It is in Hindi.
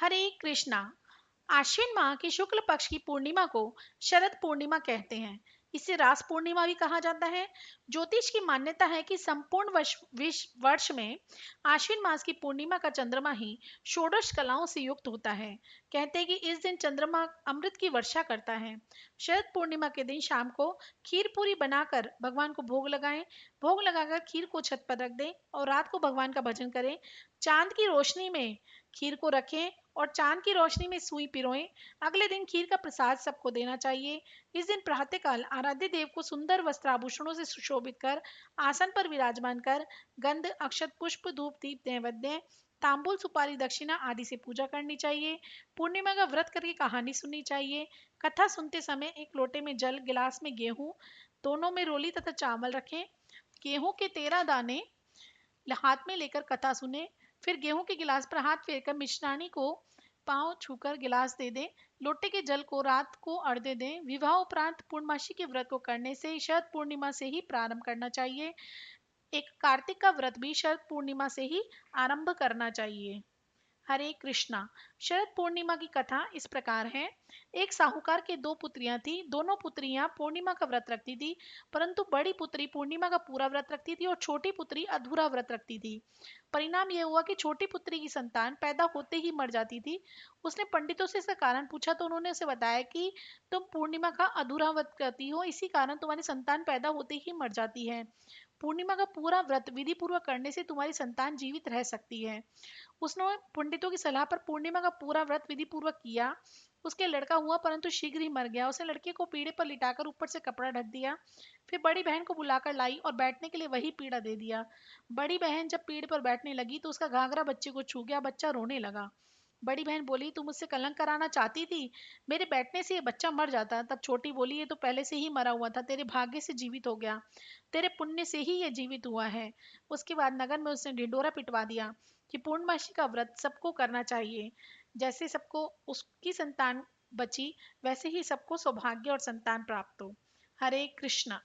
हरे कृष्णा। आश्विन माह की शुक्ल पक्ष की पूर्णिमा को शरद पूर्णिमा कहते हैं। इसे रास पूर्णिमा भी कहा जाता है। ज्योतिष की मान्यता है कि संपूर्ण वर्ष में आश्विन मास की पूर्णिमा का चंद्रमा ही षोडश कलाओं से युक्त होता है। कहते हैं कि इस दिन चंद्रमा अमृत की वर्षा करता है। शरद पूर्णिमा के दिन शाम को खीर पूरी बनाकर भगवान को भोग लगाएं। भोग लगाकर खीर को छत पर रख दें और रात को भगवान का भजन करें। चांद की रोशनी में खीर को रखें और चांद की रोशनी में सुई पिरोएं। अगले दिन खीर का प्रसाद सबको देना चाहिए। इस दिन प्रातःकाल आराध्य देव को सुंदर वस्त्र आभूषणों से सुशोभित कर आसन पर विराजमान कर गंध अक्षत पुष्प धूप दीप नैवेद्य तांबूल सुपारी दक्षिणा आदि से पूजा करनी चाहिए। पूर्णिमा का व्रत करके कहानी सुननी चाहिए। कथा सुनते समय एक लोटे में जल गिलास में गेहूं दोनों में रोली तथा चावल रखें। गेहूं के 13 दाने हाथ में लेकर कथा सुने। फिर गेहूं के गिलास पर हाथ फेरकर मिश्रानी को पांव छूकर गिलास दे दें। लोटे के जल को रात को अर्घ्य दें। विवाह उपरांत पूर्णमासी के व्रत को करने से शरद पूर्णिमा से ही प्रारंभ करना चाहिए। एक कार्तिक का व्रत भी शरद पूर्णिमा से ही आरंभ करना चाहिए। हरे कृष्णा। शरद पूर्णिमा की कथा इस प्रकार है। एक साहूकार के दो पुत्रियां थी। दोनों पुत्रियां पूर्णिमा का व्रत रखती थी, परंतु बड़ी पुत्री पूर्णिमा का पूरा व्रत रखती थी और छोटी पुत्री अधूरा व्रत रखती थी। परिणाम यह हुआ कि छोटी पुत्री की संतान पैदा होते ही मर जाती थी। उसने पंडितों से इसका कारण पूछा तो उन्होंने उसे बताया कि तुम पूर्णिमा का अधूरा व्रत करती हो, इसी कारण तुम्हारी संतान पैदा होते ही मर जाती है। पूर्णिमा का पूरा व्रत विधि पूर्वक करने से तुम्हारी संतान जीवित रह सकती है। उसने पंडितों की सलाह पर पूर्णिमा का पूरा व्रत विधि पूर्वक किया। उसके लड़का हुआ परंतु शीघ्र ही मर गया। उसने लड़के को पीढ़े पर लिटाकर ऊपर से कपड़ा ढक दिया। फिर बड़ी बहन को बुलाकर लाई और बैठने के लिए वही पीढ़ा दे दिया। बड़ी बहन जब पीढ़े पर बैठने लगी तो उसका घाघरा बच्चे को छू गया। बच्चा रोने लगा। बड़ी बहन बोली, तुम मुझसे कलंक कराना चाहती थी, मेरे बैठने से ये बच्चा मर जाता। तब छोटी बोली, ये तो पहले से ही मरा हुआ था, तेरे भाग्य से जीवित हो गया, तेरे पुण्य से ही ये जीवित हुआ है। उसके बाद नगर में उसने ढिंडोरा पिटवा दिया कि पूर्णमासी का व्रत सबको करना चाहिए। जैसे सबको उसकी संतान बची, वैसे ही सबको सौभाग्य और संतान प्राप्त हो। हरे कृष्णा।